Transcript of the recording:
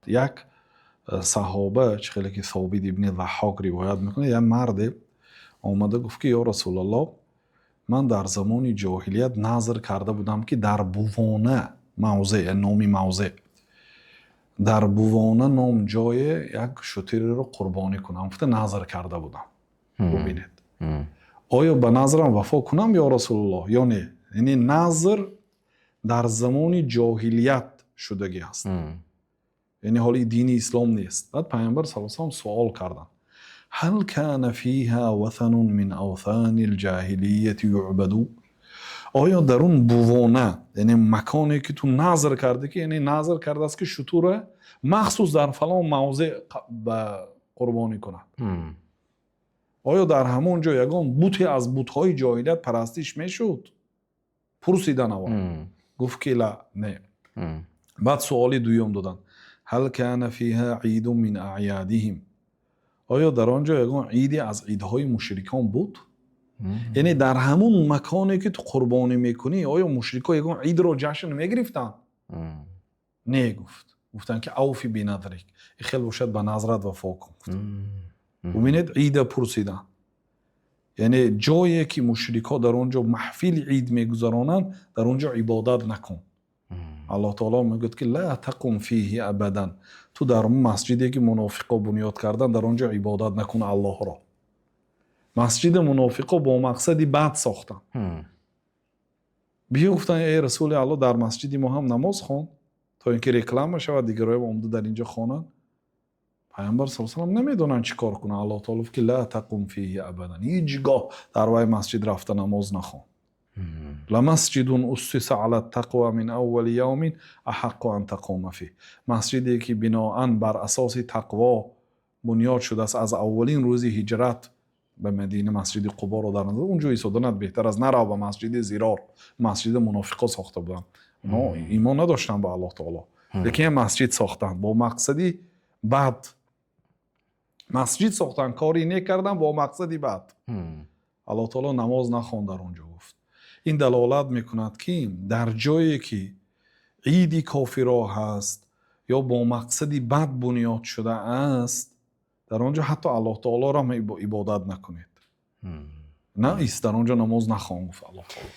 یک صحابه چه خیلی که ثابت ابن ضحاک روایت میکنه، یک مرد آمده گفت که یا رسول الله من در زمان جاهلیت نظر کرده بودم که در بوانه موضع، نامی موضع در بوانه نام جای یک شتری رو قربانی کنم. گفته نظر کرده بودم. ببینید آیا به نظرم وفا کنم یا رسول الله یا نه؟ یعنی نظر در زمان جاهلیت شدگی است، یعنی حالی دین اسلام نیست. بعد پیامبر صلی الله علیه و سوال کردن هل کان فیها وثن من اوثان الجاهلیت یعبد؟ آیا در اون بوانه، یعنی مکانی که تو نظر کرده، که یعنی نظر کرده است که شطور مخصوص در فلان موضع قربانی کنه، آیا در همون جا یگان بوتی از بوتهای جاهلیت پرستش میشد؟ پرسیدن اول. گفت که نه. بعد سوالی دویم دادن هل کان فیها عید من اعیادهم؟ آیا در آنجا یگان عیدی از عیدهای مشرکان بود؟ یعنی در همون مکانی که تو قربانی میکنی آیا مشرکان یگان عید رو جشن میگرفتن؟ نه. گفتن که اوفی بی نظرک، خیلی باشد به نظرت وفا کن. ببینید عید پرسیدن، یعنی جایی که مشرکان در اونجا محفل عید میگذرانند در اونجا عبادت نکن. الله تعالی میگه که لا تقم فیه ابدا، تو در اون مسجدی که منافقا بنیاد کردن در اونجا عبادت نکن الله را. مسجد منافقا با مقصدی بد ساختن. بیا گفتن ای رسول الله در مسجدی ما هم نماز خوان تا اینکه رکلام شود دیگرای عمده در اینجا خوانن. پیامبر صلی الله علیه و آله نمیدونن چی کار کنن. الله تعالی که لا تقم فیه ابدا، هیچگاه در وای مسجد رفته نماز نخوان. لمسجد اسس على التقوى من اول یوم احق ان تقوم فيه، مسجدی که بناء بر اساس تقوا بنیاد شده است از اولین روزی هجرت به مدینه مسجد قبا رو در نظر اونجا ایستادنت بهتر از نرو به مسجد زیرار، مسجد منافقا ساخته بودن. اونا ایمان نداشتن به الله تعالی، لیکن مسجد ساختن با مقصدی بد. مسجد ساختن کاری نکردن با مقصدی بد. الله تعالی نماز نخوان در اونجا گفت. این دلالت میکند که در جایی که عیدی کافرها هست یا با مقصدی بد بنیاد شده است در آنجا حتی الله تعالی را عبادت نکنید. نه ایست در آنجا نماز نخوان گفت الله تعالی.